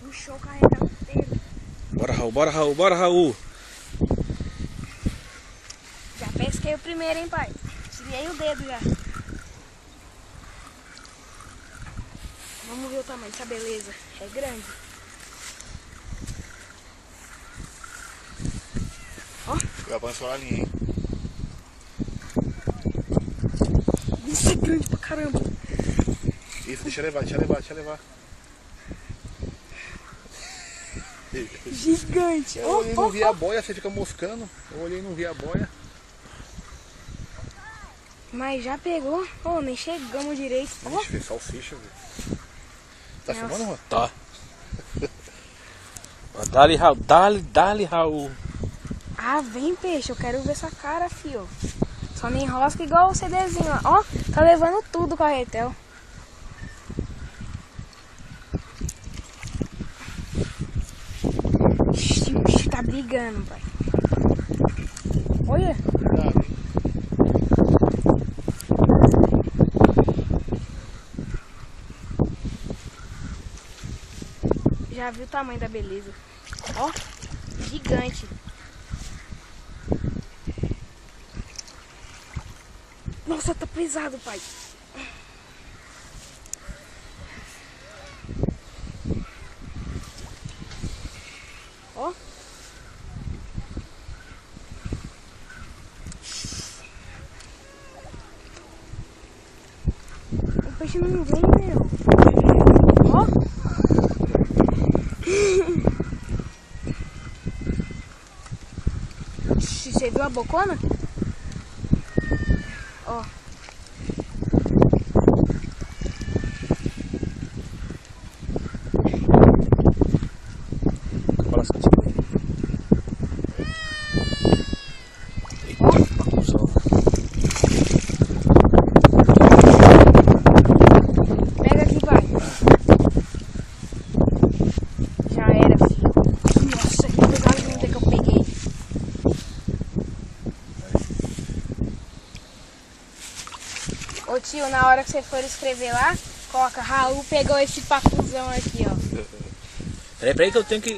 Puxou o carregador inteiro. Bora, Raul, bora, Raul, bora, Raul. Já pesquei o primeiro, hein, pai? Tirei o dedo já. Vamos ver o tamanho dessa beleza. É grande. Ó. Eu avanço a linha, hein? Isso é grande pra caramba. Isso, deixa eu levar, deixa eu levar, deixa eu levar. Gigante. Eu olhei e não vi a boia, você fica moscando. Eu olhei e não vi a boia. Mas já pegou. Oh, nem chegamos direito. Ó. Vixe, fez salsicha, velho. Tá Nossa. filmando, Juan? Tá. Dá-lhe, Raul, dá-lhe, Raul. Ah, vem, peixe. Eu quero ver sua cara, fio. Só nem enrosca igual o CDzinho. Ó, tá levando tudo o carretel. Ixi, o bicho tá brigando, pai. Olha. Cuidado, hein? Já viu o tamanho da beleza? Ó, gigante. Nossa, tá pesado, pai. Ó. O peixe não vem, meu. Ó. Você viu a bocona? Ó. Abraça contigo aí. Eita, confusão. Pega aqui, pai. Já era, filho. Nossa, que coisa linda que eu peguei. Ô tio, na hora que você for escrever lá, coloca Raul pegou esse pacuzão aqui, ó. Peraí que eu tenho que